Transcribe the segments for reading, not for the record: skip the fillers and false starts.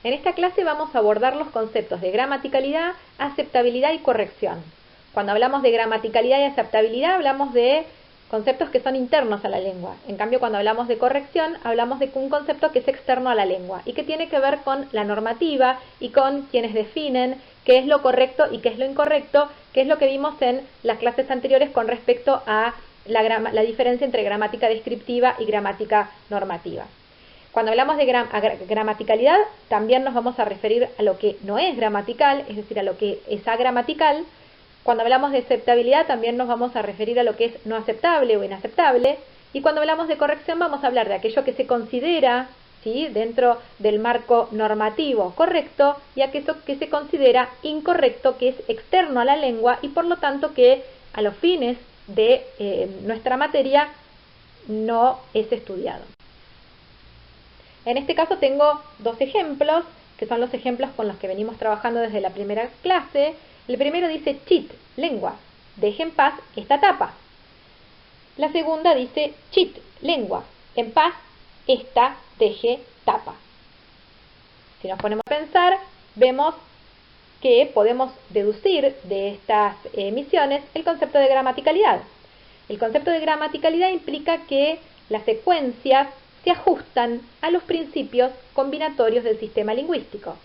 En esta clase vamos a abordar los conceptos de gramaticalidad, aceptabilidad y corrección. Cuando hablamos de gramaticalidad y aceptabilidad hablamos de conceptos que son internos a la lengua. En cambio, cuando hablamos de corrección, hablamos de un concepto que es externo a la lengua y que tiene que ver con la normativa y con quienes definen qué es lo correcto y qué es lo incorrecto, que es lo que vimos en las clases anteriores con respecto a la diferencia entre gramática descriptiva y gramática normativa. Cuando hablamos de gramaticalidad, también nos vamos a referir a lo que no es gramatical, es decir, a lo que es agramatical. Cuando hablamos de aceptabilidad, también nos vamos a referir a lo que es no aceptable o inaceptable. Y cuando hablamos de corrección, vamos a hablar de aquello que se considera, ¿sí?, dentro del marco normativo correcto, y aquello que se considera incorrecto, que es externo a la lengua y por lo tanto que a los fines de nuestra materia no es estudiado. En este caso tengo dos ejemplos, que son los ejemplos con los que venimos trabajando desde la primera clase. El primero dice chit, lengua, deje en paz esta tapa. La segunda dice chit, lengua, en paz esta, deje, tapa. Si nos ponemos a pensar, vemos que podemos deducir de estas emisiones el concepto de gramaticalidad. El concepto de gramaticalidad implica que las secuencias se ajustan a los principios combinatorios del sistema lingüístico.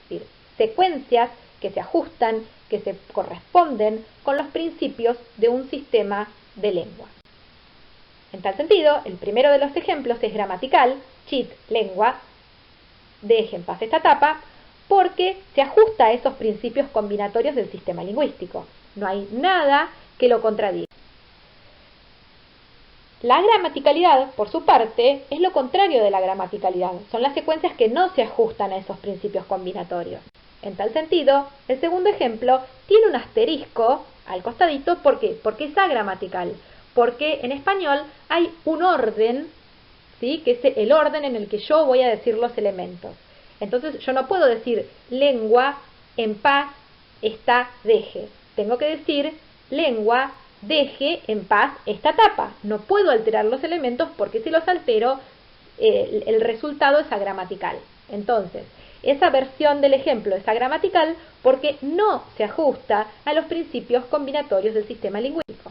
Es decir, secuencias que se ajustan, que se corresponden con los principios de un sistema de lengua. En tal sentido, el primero de los ejemplos es gramatical, chit, lengua, deje en paz esta tapa, porque se ajusta a esos principios combinatorios del sistema lingüístico. No hay nada que lo contradiga. La gramaticalidad, por su parte, es lo contrario de la gramaticalidad. Son las secuencias que no se ajustan a esos principios combinatorios. En tal sentido, el segundo ejemplo tiene un asterisco al costadito. ¿Por qué? Porque es agramatical. Porque en español hay un orden, ¿sí?, que es el orden en el que yo voy a decir los elementos. Entonces yo no puedo decir lengua, en paz, está, deje. Tengo que decir lengua, deje en paz esta tapa. No puedo alterar los elementos porque si los altero, el resultado es agramatical. Entonces, esa versión del ejemplo es agramatical porque no se ajusta a los principios combinatorios del sistema lingüístico.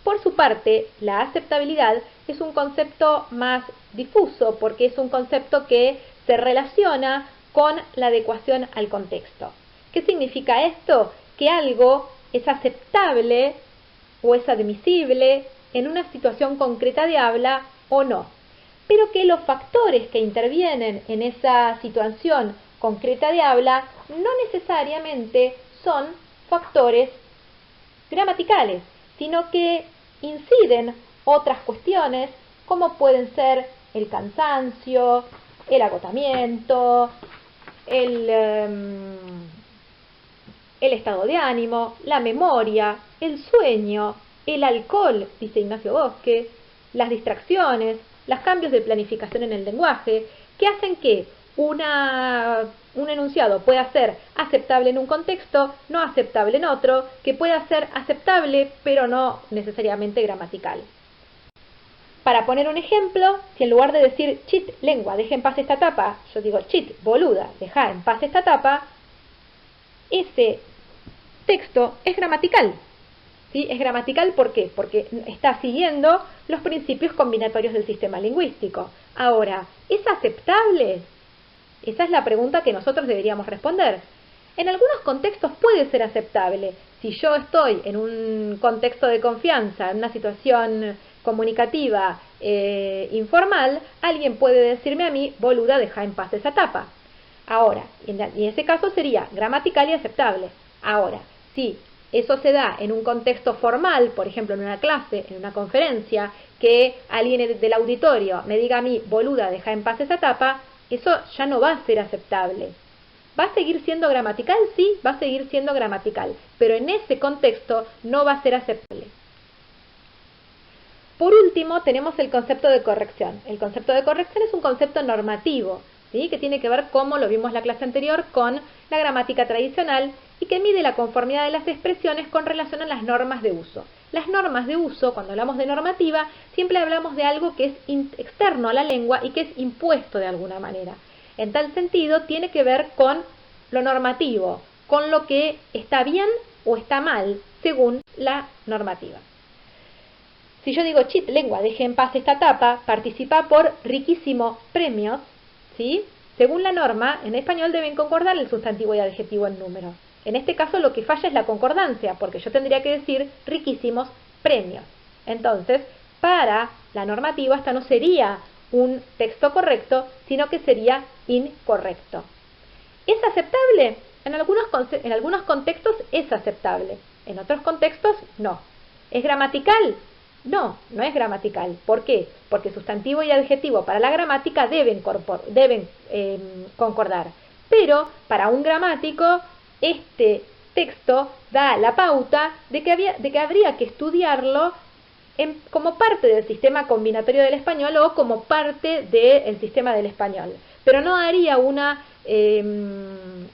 Por su parte, la aceptabilidad es un concepto más difuso porque es un concepto que se relaciona con la adecuación al contexto. ¿Qué significa esto? Que algo es aceptable o es admisible en una situación concreta de habla o no, pero que los factores que intervienen en esa situación concreta de habla no necesariamente son factores gramaticales, sino que inciden otras cuestiones como pueden ser el cansancio, el agotamiento, el estado de ánimo, la memoria, el sueño, el alcohol, dice Ignacio Bosque, las distracciones, los cambios de planificación en el lenguaje, que hacen que un enunciado pueda ser aceptable en un contexto, no aceptable en otro, que pueda ser aceptable pero no necesariamente gramatical. Para poner un ejemplo, si en lugar de decir chit, lengua, deje en paz esta tapa, yo digo chit, boluda, deja en paz esta tapa, ese texto es gramatical. ¿Sí? Es gramatical, ¿por qué? Porque está siguiendo los principios combinatorios del sistema lingüístico. Ahora, ¿es aceptable? Esa es la pregunta que nosotros deberíamos responder. En algunos contextos puede ser aceptable. Si yo estoy en un contexto de confianza, en una situación comunicativa informal, alguien puede decirme a mí, boluda, deja en paz esa tapa. Ahora, en ese caso sería gramatical y aceptable. Ahora, si eso se da en un contexto formal, por ejemplo en una clase, en una conferencia, que alguien del auditorio me diga a mí, boluda, deja en paz esa tapa, eso ya no va a ser aceptable. ¿Va a seguir siendo gramatical? Sí, va a seguir siendo gramatical, pero en ese contexto no va a ser aceptable. Por último, tenemos el concepto de corrección. El concepto de corrección es un concepto normativo, ¿sí?, que tiene que ver, como lo vimos en la clase anterior, con la gramática tradicional y que mide la conformidad de las expresiones con relación a las normas de uso. Las normas de uso, cuando hablamos de normativa, siempre hablamos de algo que es externo a la lengua y que es impuesto de alguna manera. En tal sentido, tiene que ver con lo normativo, con lo que está bien o está mal según la normativa. Si yo digo, chit, lengua, deje en paz esta tapa, participa por riquísimo premios, ¿sí? Según la norma, en español deben concordar el sustantivo y adjetivo en número. En este caso lo que falla es la concordancia, porque yo tendría que decir riquísimos premios. Entonces, para la normativa, esta no sería un texto correcto, sino que sería incorrecto. ¿Es aceptable? En algunos contextos es aceptable, en otros contextos no. ¿Es gramatical? No, no es gramatical. ¿Por qué? Porque sustantivo y adjetivo para la gramática deben concordar. Pero para un gramático, este texto da la pauta de que habría que estudiarlo como parte del sistema combinatorio del español o como parte del sistema del español. Pero no haría una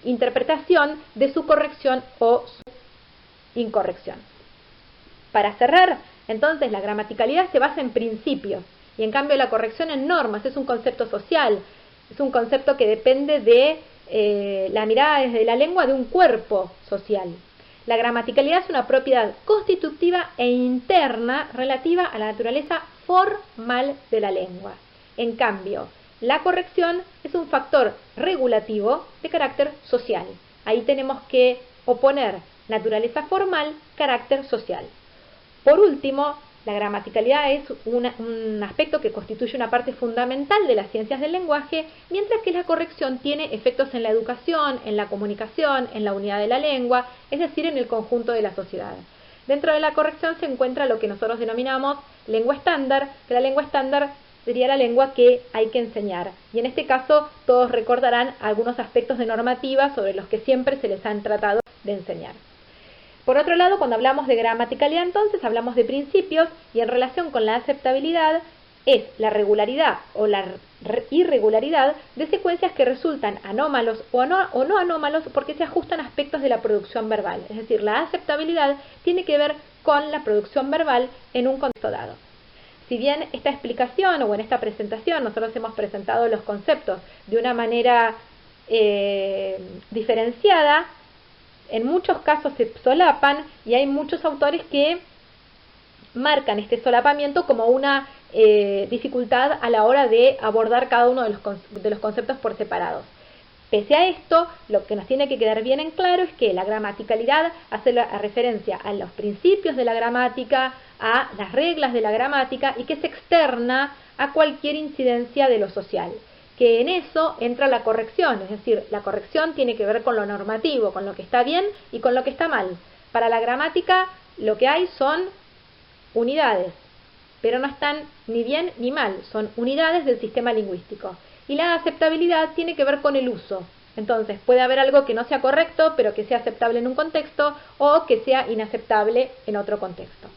interpretación de su corrección o su incorrección. Para cerrar, entonces, la gramaticalidad se basa en principios y en cambio la corrección en normas. Es un concepto social, es un concepto que depende de la mirada desde la lengua de un cuerpo social. La gramaticalidad es una propiedad constitutiva e interna relativa a la naturaleza formal de la lengua. En cambio, la corrección es un factor regulativo de carácter social. Ahí tenemos que oponer naturaleza formal, carácter social. Por último, la gramaticalidad es un aspecto que constituye una parte fundamental de las ciencias del lenguaje, mientras que la corrección tiene efectos en la educación, en la comunicación, en la unidad de la lengua, es decir, en el conjunto de la sociedad. Dentro de la corrección se encuentra lo que nosotros denominamos lengua estándar, que la lengua estándar sería la lengua que hay que enseñar. Y en este caso todos recordarán algunos aspectos de normativa sobre los que siempre se les han tratado de enseñar. Por otro lado, cuando hablamos de gramaticalidad, entonces hablamos de principios y en relación con la aceptabilidad es la regularidad o la irregularidad de secuencias que resultan anómalos o no anómalos porque se ajustan a aspectos de la producción verbal. Es decir, la aceptabilidad tiene que ver con la producción verbal en un contexto dado. Si bien esta explicación o en esta presentación nosotros hemos presentado los conceptos de una manera diferenciada, en muchos casos se solapan y hay muchos autores que marcan este solapamiento como una dificultad a la hora de abordar cada uno de los conceptos por separados. Pese a esto, lo que nos tiene que quedar bien en claro es que la gramaticalidad hace referencia a los principios de la gramática, a las reglas de la gramática y que se externa a cualquier incidencia de lo social. Que en eso entra la corrección, es decir, la corrección tiene que ver con lo normativo, con lo que está bien y con lo que está mal. Para la gramática lo que hay son unidades, pero no están ni bien ni mal, son unidades del sistema lingüístico. Y la aceptabilidad tiene que ver con el uso. Entonces, puede haber algo que no sea correcto, pero que sea aceptable en un contexto o que sea inaceptable en otro contexto.